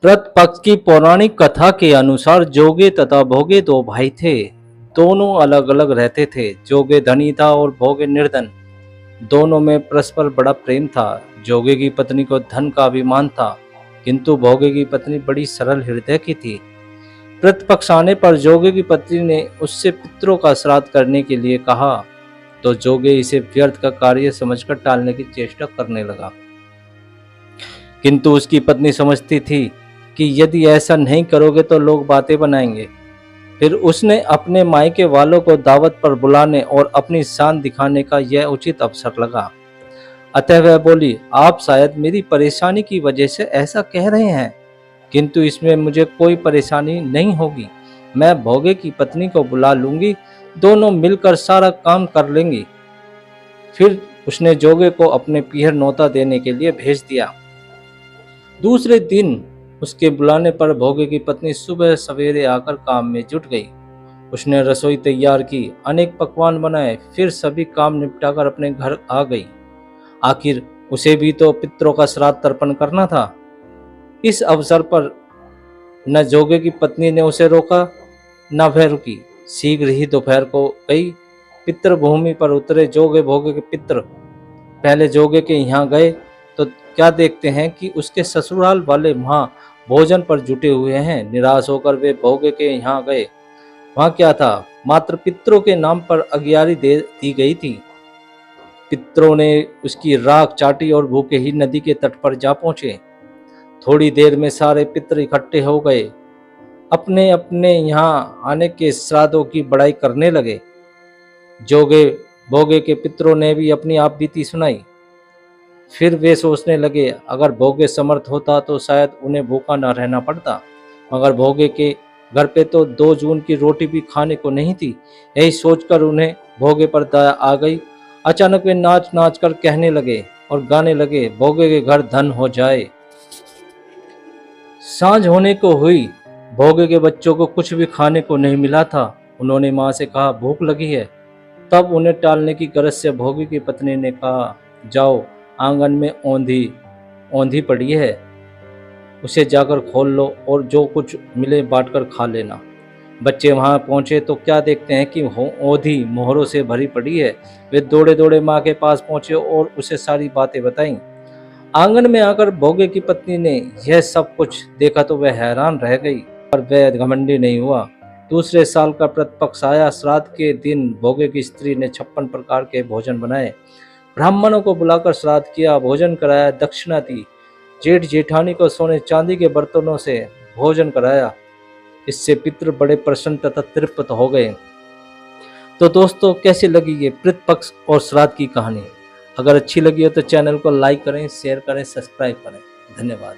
प्रतिपक्ष की पौराणिक कथा के अनुसार जोगे तथा भोगे दो भाई थे। दोनों अलग अलग रहते थे। जोगे धनी था और भोगे निर्धन। दोनों में परस्पर बड़ा प्रेम था। जोगे की पत्नी को धन का अभिमान था, किंतु भोगे की पत्नी बड़ी सरल हृदय की थी। प्रतिपक्ष आने पर जोगे की पत्नी ने उससे पितरों का श्राद्ध करने के लिए कहा, तो जोगे इसे व्यर्थ का कार्य समझकर टालने की चेष्टा करने लगा। किंतु उसकी पत्नी समझती थी कि यदि ऐसा नहीं करोगे तो लोग बातें बनाएंगे। फिर उसने अपने मायके वालों को दावत पर बुलाने और अपनी शान दिखाने का यह उचित अवसर लगा। अतः वह बोली, आप शायद मेरी परेशानी की वजह से ऐसा कह रहे हैं, किंतु इसमें मुझे कोई परेशानी नहीं होगी। मैं भोगे की पत्नी को बुला लूंगी, दोनों मिलकर सारा काम कर लेंगी। फिर उसने जोगे को अपने पीहर न्योता देने के लिए भेज दिया। दूसरे दिन उसके बुलाने पर भोगे की पत्नी सुबह सवेरे आकर काम में जुट गई। उसने रसोई तैयार की, अनेक पकवान बनाए, फिर सभी काम निपटाकर अपने घर आ गई। आखिर उसे भी तो पितरों का श्राद्ध तर्पण करना था। इस अवसर पर न जोगे की पत्नी ने उसे रोका, न वह रुकी। शीघ्र ही दोपहर को गई। पितृ भूमि पर उतरे जोगे भोगे के पितृ पहले जोगे के यहाँ गए तो क्या देखते हैं कि उसके ससुराल वाले वहां भोजन पर जुटे हुए हैं। निराश होकर वे भोगे के यहाँ गए। वहां क्या था, मात्र पितरों के नाम पर अगियारी दे दी गई थी। पितरों ने उसकी राख चाटी और भूखे ही नदी के तट पर जा पहुंचे। थोड़ी देर में सारे पितर इकट्ठे हो गए। अपने अपने यहाँ आने के श्राद्धों की बड़ाई करने लगे। जोगे भोगे के पितरों ने भी अपनी आप बीती सुनाई। फिर वे सोचने लगे, अगर भोगे समर्थ होता तो शायद उन्हें भूखा न रहना पड़ता, मगर भोगे के घर पे तो 2 जून की रोटी भी खाने को नहीं थी। यही सोचकर उन्हें भोगे पर दया आ गई। अचानक वे नाच नाच कर कहने लगे और गाने लगे, भोगे के घर धन हो जाए। सांझ होने को हुई। भोगे के बच्चों को कुछ भी खाने को नहीं मिला था। उन्होंने माँ से कहा, भूख लगी है। तब उन्हें टालने की गरज से भोगे की पत्नी ने कहा, जाओ, आंगन में औंधी पड़ी है, उसे जाकर खोल लो और जो कुछ मिले बांटकर खा लेना। बच्चे वहां पहुंचे तो क्या देखते हैं कि औंधी मोहरों से भरी पड़ी है। वे दौड़े दौड़े माँ के पास पहुंचे और उसे सारी बातें बताईं। आंगन में आकर भोगे की पत्नी ने यह सब कुछ देखा तो वह हैरान रह गई, पर वह घमंडी नहीं हुआ। दूसरे साल का प्रतिपक्ष आया। श्राद्ध के दिन भोगे की स्त्री ने 56 प्रकार के भोजन बनाए। ब्राह्मणों को बुलाकर श्राद्ध किया, भोजन कराया, दक्षिणा दी। जेठ जेठानी को सोने चांदी के बर्तनों से भोजन कराया। इससे पितृ बड़े प्रसन्न तथा तृप्त हो गए। तो दोस्तों, कैसी लगी ये प्रतिपक्ष और श्राद्ध की कहानी? अगर अच्छी लगी हो तो चैनल को लाइक करें, शेयर करें, सब्सक्राइब करें। धन्यवाद।